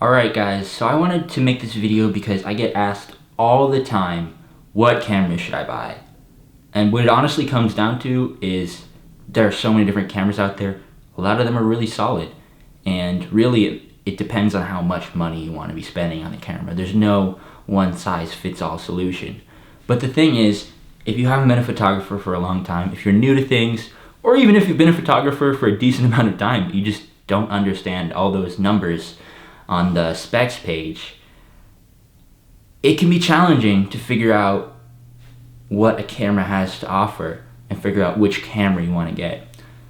Alright guys, so I wanted to make this video because I get asked all the time, what camera should I buy? And what it honestly comes down to is there are so many different cameras out there. A lot of them are really solid. And really, it depends on how much money you want to be spending on the camera. There's no one size fits all solution. But the thing is, if you haven't been a photographer for a long time, if you're new to things, or even if you've been a photographer for a decent amount of time, you just don't understand all those numbers on the specs page, it can be challenging to figure out what a camera has to offer and figure out which camera you want to get.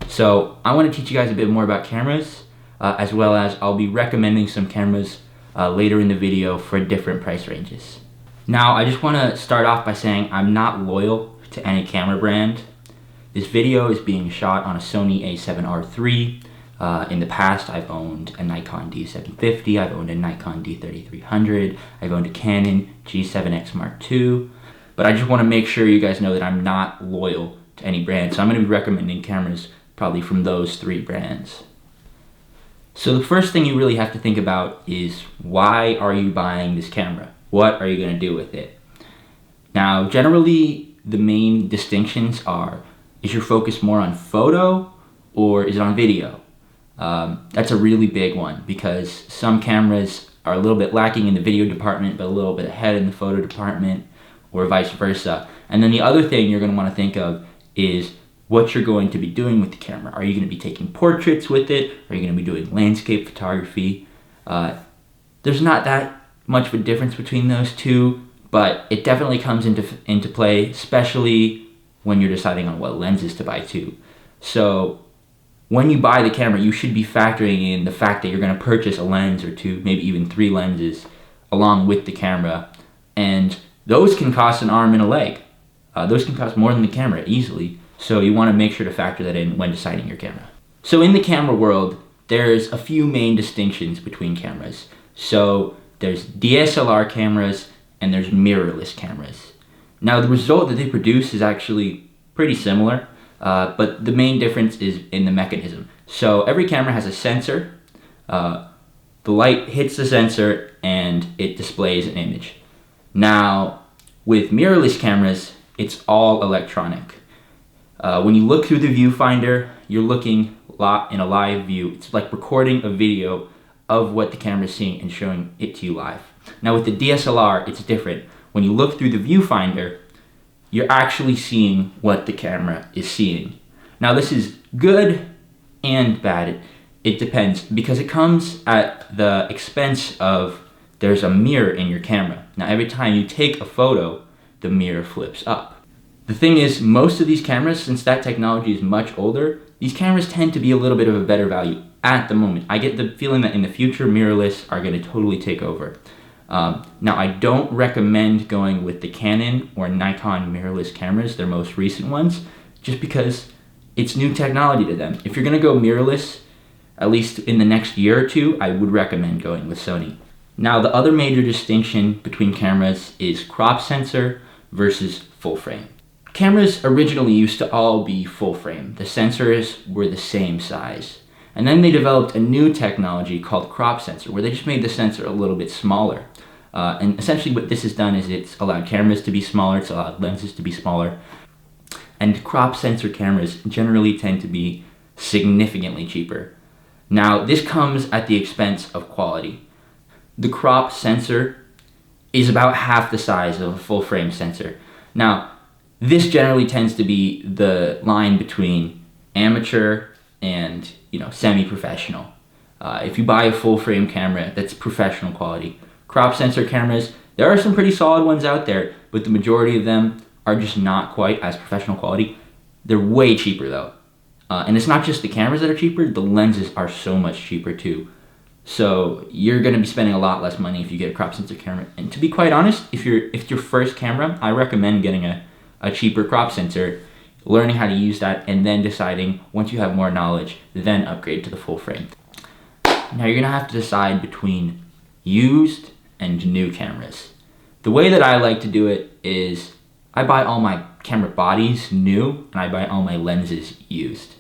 So I want to teach you guys a bit more about cameras, as well as I'll be recommending some cameras later in the video for different price ranges. Now I just want to start off by saying I'm not loyal to any camera brand. This video is being shot on a Sony a7R III. In the past, I've owned a Nikon D750, I've owned a Nikon D3300, I've owned a Canon G7X Mark II, but I just want to make sure you guys know that I'm not loyal to any brand, so I'm going to be recommending cameras probably from those three brands. So the first thing you really have to think about is, why are you buying this camera? What are you going to do with it? Now, generally, the main distinctions are, is your focus more on photo or is it on video? That's a really big one because some cameras are a little bit lacking in the video department but a little bit ahead in the photo department, or vice versa. And then the other thing you're going to want to think of is what you're going to be doing with the camera. Are you going to be taking portraits with it? Are you going to be doing landscape photography? There's not that much of a difference between those two, but it definitely comes into play, especially when you're deciding on what lenses to buy too. So when you buy the camera, you should be factoring in the fact that you're going to purchase a lens or two, maybe even 3 lenses along with the camera. And those can cost an arm and a leg. Those can cost more than the camera easily. So you want to make sure to factor that in when deciding your camera. So in the camera world, there's a few main distinctions between cameras. So there's DSLR cameras and there's mirrorless cameras. Now the result that they produce is actually pretty similar. But the main difference is in the mechanism. So every camera has a sensor. The light hits the sensor and it displays an image. Now, with mirrorless cameras, it's all electronic. When you look through the viewfinder, you're looking in a live view. It's like recording a video of what the camera is seeing and showing it to you live. Now with the DSLR, it's different. When you look through the viewfinder, you're actually seeing what the camera is seeing. Now this is good and bad. It depends, because it comes at the expense of there's a mirror in your camera. Now every time you take a photo, the mirror flips up. The thing is, most of these cameras, since that technology is much older, these cameras tend to be a little bit of a better value at the moment. I get the feeling that in the future, mirrorless are going to totally take over. Now I don't recommend going with the Canon or Nikon mirrorless cameras, their most recent ones, just because it's new technology to them. If you're going to go mirrorless, at least in the next year or two, I would recommend going with Sony. Now the other major distinction between cameras is crop sensor versus full frame. Cameras originally used to all be full frame. The sensors were the same size. And then they developed a new technology called crop sensor, where they just made the sensor a little bit smaller. And essentially what this has done is it's allowed cameras to be smaller, it's allowed lenses to be smaller. And crop sensor cameras generally tend to be significantly cheaper. Now this comes at the expense of quality. The crop sensor is about half the size of a full frame sensor. Now this generally tends to be the line between amateur and semi-professional. If you buy a full frame camera, that's professional quality. Crop sensor cameras, there are some pretty solid ones out there, but the majority of them are just not quite as professional quality. They're way cheaper though. And it's not just the cameras that are cheaper, the lenses are so much cheaper too. So you're gonna be spending a lot less money if you get a crop sensor camera. And to be quite honest, if it's your first camera, I recommend getting a cheaper crop sensor, learning how to use that, and then deciding, once you have more knowledge, then upgrade to the full frame. Now you're gonna have to decide between used and new cameras. The way that I like to do it is I buy all my camera bodies new and I buy all my lenses used.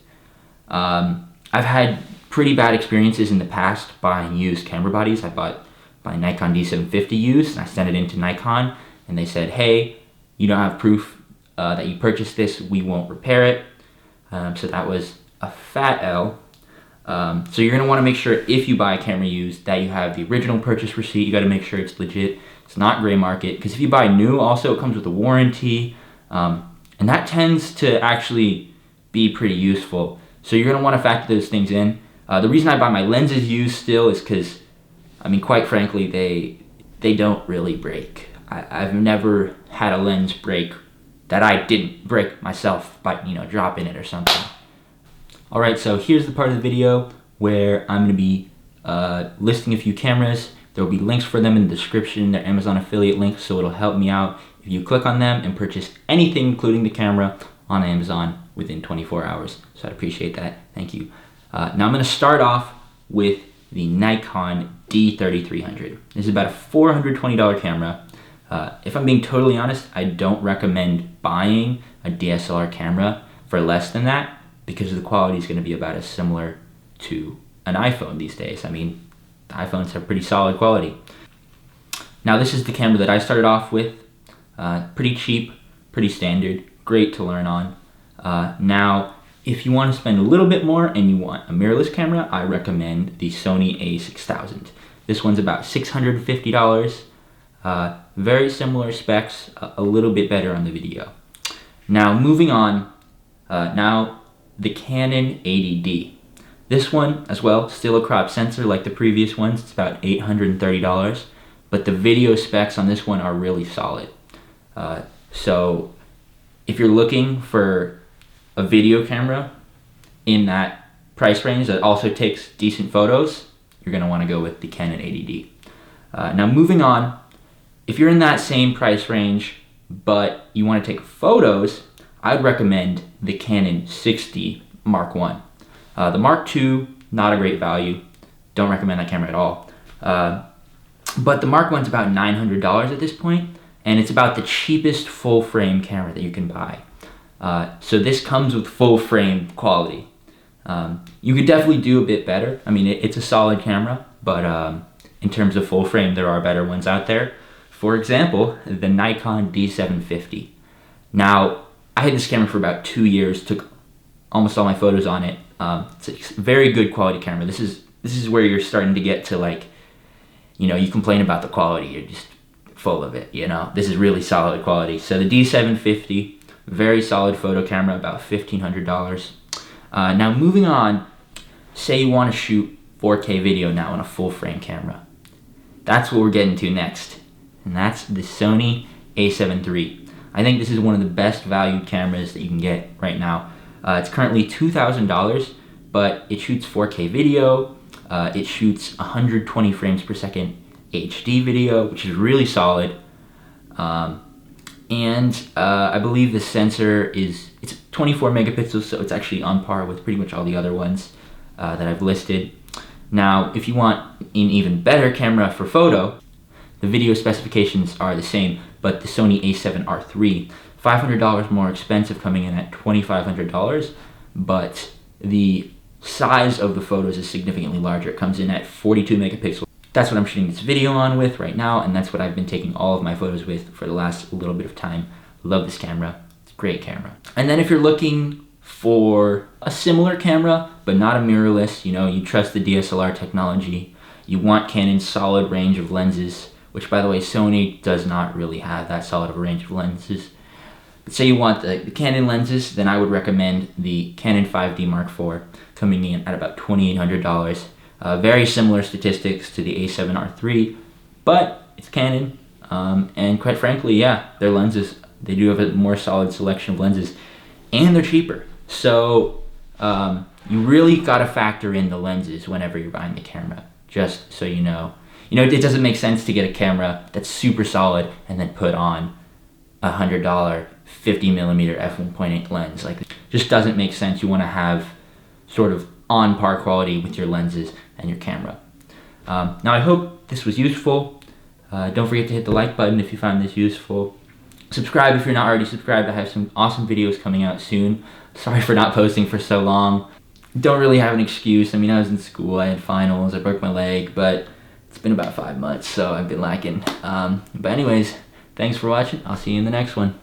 I've had pretty bad experiences in the past buying used camera bodies. I bought my Nikon D750 used, and I sent it into Nikon, and they said, hey, you don't have proof that you purchased this, we won't repair it. So that was a fat L. So you're gonna wanna make sure if you buy a camera used that you have the original purchase receipt. You gotta make sure it's legit, it's not gray market, because if you buy new, also it comes with a warranty, and that tends to actually be pretty useful. So you're gonna wanna factor those things in. The reason I buy my lenses used still is because, I mean, quite frankly, they don't really break. I've never had a lens break that I didn't break myself by, dropping it or something. All right, so here's the part of the video where I'm gonna be listing a few cameras. There will be links for them in the description. They're Amazon affiliate links, so it'll help me out if you click on them and purchase anything, including the camera, on Amazon within 24 hours. So I'd appreciate that, thank you. Now I'm gonna start off with the Nikon D3300. This is about a $420 camera. If I'm being totally honest, I don't recommend buying a DSLR camera for less than that, because the quality is going to be about as similar to an iPhone these days. I mean, the iPhones have pretty solid quality. Now this is the camera that I started off with. Pretty cheap, pretty standard, great to learn on. Now, if you want to spend a little bit more and you want a mirrorless camera, I recommend the Sony a6000. This one's about $650. Very similar specs, a little bit better on the video. Now moving on, now the Canon 80D. This one as well, still a crop sensor like the previous ones. It's about $830, but the video specs on this one are really solid. So if you're looking for a video camera in that price range that also takes decent photos, you're gonna wanna go with the Canon 80D. Now moving on, if you're in that same price range, but you wanna take photos, I'd recommend the Canon 60 Mark I. The Mark II, not a great value. Don't recommend that camera at all. But the Mark I's about $900 at this point, and it's about the cheapest full frame camera that you can buy. So this comes with full frame quality. You could definitely do a bit better. I mean, it's a solid camera, but in terms of full frame, there are better ones out there. For example, the Nikon D750. Now, I had this camera for about 2 years, took almost all my photos on it. It's a very good quality camera. This is where you're starting to get to, like, you complain about the quality, you're just full of it, This is really solid quality. So the D750, very solid photo camera, about $1,500. Now moving on, say you want to shoot 4K video now on a full frame camera. That's what we're getting to next, and that's the Sony a7 III. I think this is one of the best valued cameras that you can get right now. It's currently $2,000, but it shoots 4K video. It shoots 120 frames per second HD video, which is really solid. And I believe the sensor it's 24 megapixels, so it's actually on par with pretty much all the other ones that I've listed. Now, if you want an even better camera for photo, the video specifications are the same, but the Sony a7R III, $500 more expensive, coming in at $2,500, but the size of the photos is significantly larger. It comes in at 42 megapixels. That's what I'm shooting this video on with right now, and that's what I've been taking all of my photos with for the last little bit of time. Love this camera. It's a great camera. And then if you're looking for a similar camera, but not a mirrorless, you trust the DSLR technology, you want Canon's solid range of lenses, which, by the way, Sony does not really have that solid of a range of lenses. But say you want the Canon lenses, then I would recommend the Canon 5D Mark IV, coming in at about $2,800. Very similar statistics to the a7R III, but it's Canon, and quite frankly, yeah, their lenses, they do have a more solid selection of lenses, and they're cheaper. So you really gotta factor in the lenses whenever you're buying the camera, just so you know. It doesn't make sense to get a camera that's super solid and then put on a $100 50mm f1.8 lens. Like, it just doesn't make sense. You want to have sort of on par quality with your lenses and your camera. Now, I hope this was useful. Don't forget to hit the like button if you found this useful. Subscribe if you're not already subscribed. I have some awesome videos coming out soon. Sorry for not posting for so long. don't really have an excuse. I mean, I was in school, I had finals, I broke my leg, but it's been about 5 months, so I've been lacking. But anyways, thanks for watching. I'll see you in the next one.